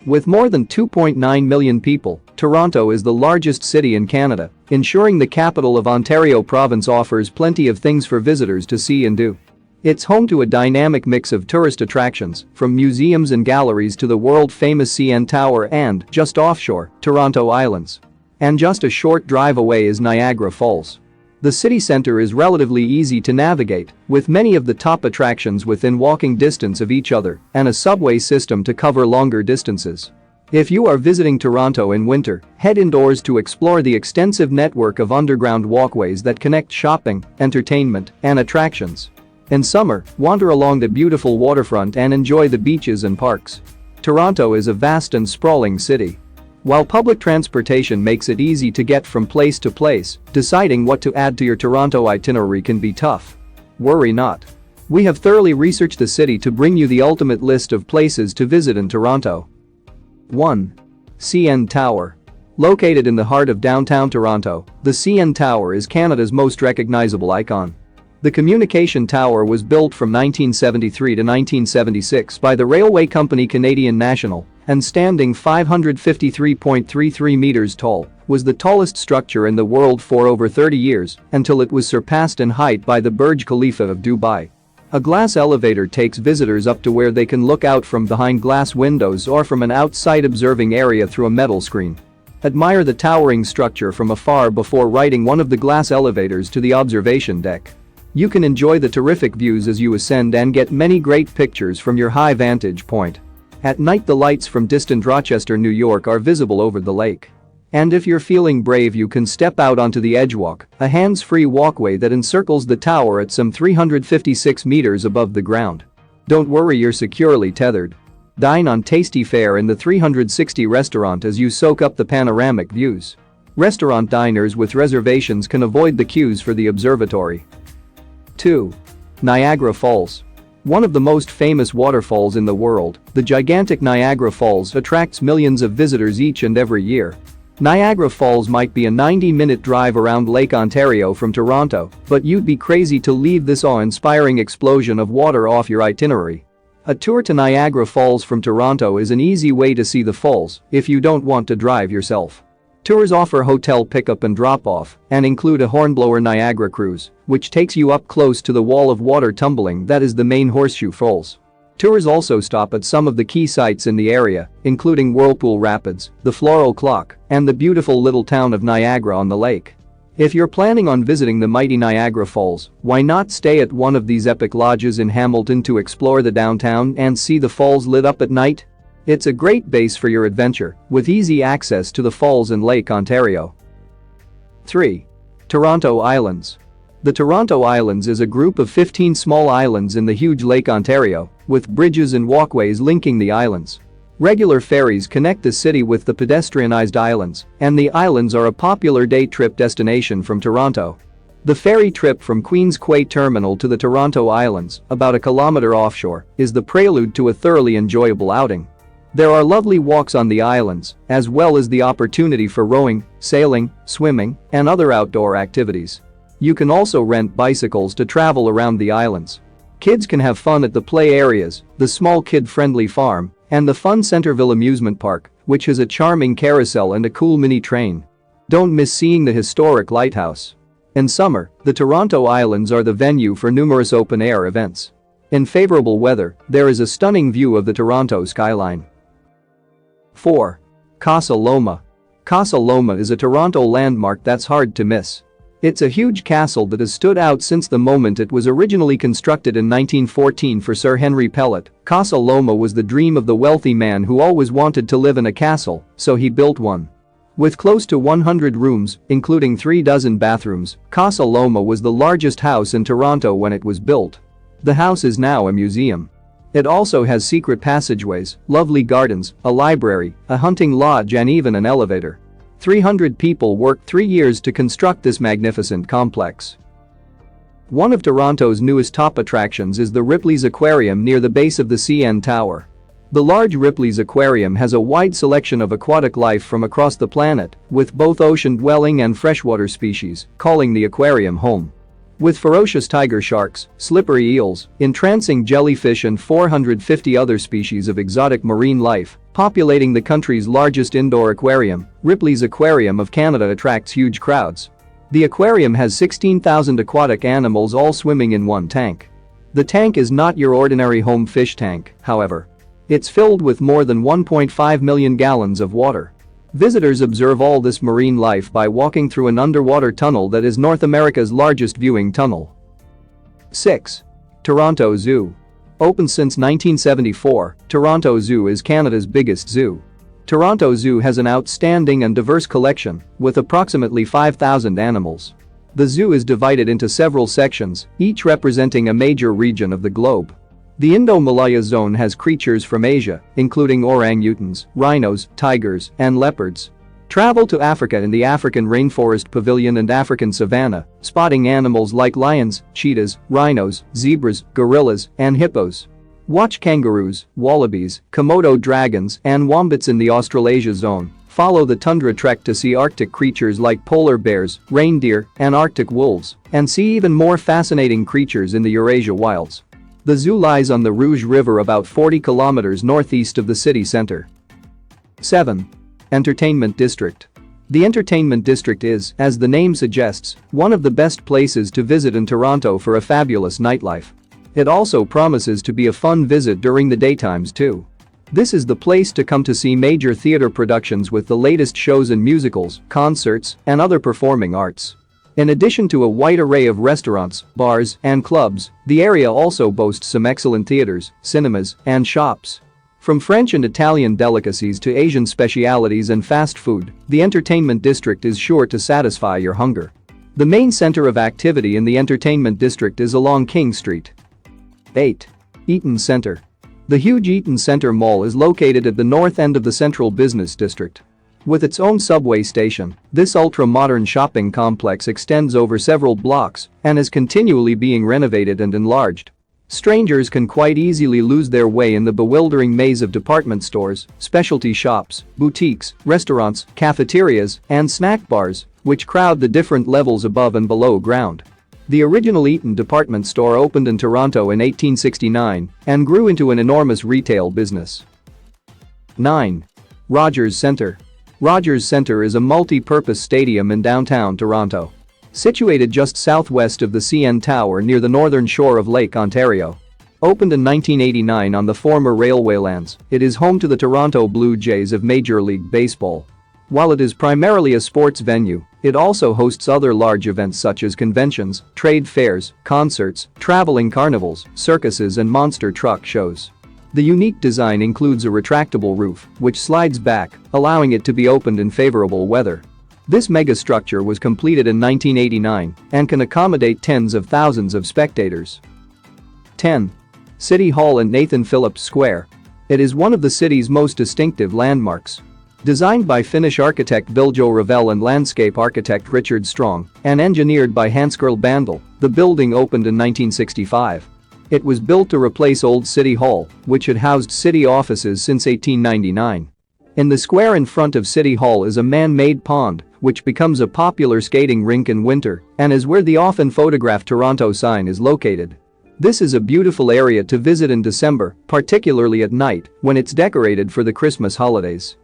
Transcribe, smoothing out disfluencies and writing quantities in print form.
With more than 2.9 million people, Toronto is the largest city in Canada, ensuring the capital of Ontario province offers plenty of things for visitors to see and do. It's home to a dynamic mix of tourist attractions, from museums and galleries to the world-famous CN Tower and, just offshore, Toronto Islands. And just a short drive away is Niagara Falls. The city centre is relatively easy to navigate, with many of the top attractions within walking distance of each other and a subway system to cover longer distances. If you are visiting Toronto in winter, head indoors to explore the extensive network of underground walkways that connect shopping, entertainment, and attractions. In summer, wander along the beautiful waterfront and enjoy the beaches and parks. Toronto is a vast and sprawling city. While public transportation makes it easy to get from place to place, deciding what to add to your Toronto itinerary can be tough. Worry not. We have thoroughly researched the city to bring you the ultimate list of places to visit in Toronto. 1. CN Tower. Located in the heart of downtown Toronto, the CN Tower is Canada's most recognizable icon. The communication tower was built from 1973 to 1976 by the railway company Canadian National, and standing 553.33 meters tall, was the tallest structure in the world for over 30 years until it was surpassed in height by the Burj Khalifa of Dubai. A glass elevator takes visitors up to where they can look out from behind glass windows or from an outside observing area through a metal screen. Admire the towering structure from afar before riding one of the glass elevators to the observation deck. You can enjoy the terrific views as you ascend and get many great pictures from your high vantage point. At night, the lights from distant Rochester, New York are visible over the lake. And if you're feeling brave, you can step out onto the Edgewalk, a hands-free walkway that encircles the tower at some 356 meters above the ground. Don't worry, you're securely tethered. Dine on tasty fare in the 360 restaurant as you soak up the panoramic views. Restaurant diners with reservations can avoid the queues for the observatory. 2. Niagara Falls. One of the most famous waterfalls in the world, the gigantic Niagara Falls attracts millions of visitors each and every year. Niagara Falls might be a 90-minute drive around Lake Ontario from Toronto, but you'd be crazy to leave this awe-inspiring explosion of water off your itinerary. A tour to Niagara Falls from Toronto is an easy way to see the falls if you don't want to drive yourself. Tours offer hotel pickup and drop-off and include a Hornblower Niagara cruise, which takes you up close to the wall of water tumbling that is the main Horseshoe Falls. Tours also stop at some of the key sites in the area, including Whirlpool Rapids, the Floral Clock, and the beautiful little town of Niagara on the lake. If you're planning on visiting the mighty Niagara Falls, why not stay at one of these epic lodges in Hamilton to explore the downtown and see the falls lit up at night? It's a great base for your adventure, with easy access to the falls and Lake Ontario. 3. Toronto Islands. The Toronto Islands is a group of 15 small islands in the huge Lake Ontario, with bridges and walkways linking the islands. Regular ferries connect the city with the pedestrianized islands, and the islands are a popular day trip destination from Toronto. The ferry trip from Queens Quay Terminal to the Toronto Islands, about a kilometer offshore, is the prelude to a thoroughly enjoyable outing. There are lovely walks on the islands, as well as the opportunity for rowing, sailing, swimming, and other outdoor activities. You can also rent bicycles to travel around the islands. Kids can have fun at the play areas, the small kid-friendly farm, and the fun Centerville Amusement Park, which has a charming carousel and a cool mini train. Don't miss seeing the historic lighthouse. In summer, the Toronto Islands are the venue for numerous open-air events. In favorable weather, there is a stunning view of the Toronto skyline. 4. Casa Loma. Casa Loma is a Toronto landmark that's hard to miss. It's a huge castle that has stood out since the moment it was originally constructed in 1914 for Sir Henry Pellet. Casa Loma was the dream of the wealthy man who always wanted to live in a castle, so he built one. With close to 100 rooms, including 36 bathrooms, Casa Loma was the largest house in Toronto when it was built. The house is now a museum. It also has secret passageways, lovely gardens, a library, a hunting lodge and even an elevator. 300 people worked 3 years to construct this magnificent complex. One of Toronto's newest top attractions is the Ripleys Aquarium near the base of the CN Tower. The large Ripleys Aquarium has a wide selection of aquatic life from across the planet, with both ocean-dwelling and freshwater species, calling the aquarium home. With ferocious tiger sharks, slippery eels, entrancing jellyfish and 450 other species of exotic marine life, populating the country's largest indoor aquarium, Ripleys Aquarium of Canada attracts huge crowds. The aquarium has 16,000 aquatic animals all swimming in one tank. The tank is not your ordinary home fish tank, however. It's filled with more than 1.5 million gallons of water. Visitors observe all this marine life by walking through an underwater tunnel that is North America's largest viewing tunnel. 6. Toronto Zoo. Open since 1974, Toronto Zoo is Canada's biggest zoo. Toronto Zoo has an outstanding and diverse collection, with approximately 5,000 animals. The zoo is divided into several sections, each representing a major region of the globe. The Indo-Malaya zone has creatures from Asia, including orangutans, rhinos, tigers, and leopards. Travel to Africa in the African Rainforest Pavilion and African Savanna, spotting animals like lions, cheetahs, rhinos, zebras, gorillas, and hippos. Watch kangaroos, wallabies, Komodo dragons, and wombats in the Australasia zone. Follow the tundra trek to see Arctic creatures like polar bears, reindeer, and Arctic wolves, and see even more fascinating creatures in the Eurasia wilds. The zoo lies on the Rouge River about 40 kilometers northeast of the city center. 7. Entertainment District. The Entertainment District is, as the name suggests, one of the best places to visit in Toronto for a fabulous nightlife. It also promises to be a fun visit during the daytimes too. This is the place to come to see major theater productions with the latest shows and musicals, concerts, and other performing arts. In addition to a wide array of restaurants, bars, and clubs, the area also boasts some excellent theaters, cinemas, and shops. From French and Italian delicacies to Asian specialities and fast food, the entertainment district is sure to satisfy your hunger. The main center of activity in the entertainment district is along King Street. 8. Eaton Centre. The huge Eaton Centre Mall is located at the north end of the central business district. With its own subway station, this ultra-modern shopping complex extends over several blocks and is continually being renovated and enlarged. Strangers can quite easily lose their way in the bewildering maze of department stores, specialty shops, boutiques, restaurants, cafeterias, and snack bars, which crowd the different levels above and below ground. The original Eaton department store opened in Toronto in 1869 and grew into an enormous retail business. 9. Rogers Centre. Rogers Centre is a multi-purpose stadium in downtown Toronto. Situated just southwest of the CN Tower near the northern shore of Lake Ontario. Opened in 1989 on the former railway lands, it is home to the Toronto Blue Jays of Major League Baseball. While it is primarily a sports venue, it also hosts other large events such as conventions, trade fairs, concerts, traveling carnivals, circuses, and monster truck shows. The unique design includes a retractable roof, which slides back, allowing it to be opened in favorable weather. This megastructure was completed in 1989 and can accommodate tens of thousands of spectators. 10. City Hall in Nathan Phillips Square. It is one of the city's most distinctive landmarks. Designed by Finnish architect Biljo Ravel and landscape architect Richard Strong and engineered by Hans-Gerl Bandel, the building opened in 1965. It was built to replace Old City Hall, which had housed city offices since 1899. In the square in front of City Hall is a man-made pond, which becomes a popular skating rink in winter and is where the often photographed Toronto sign is located. This is a beautiful area to visit in December, particularly at night when it's decorated for the Christmas holidays.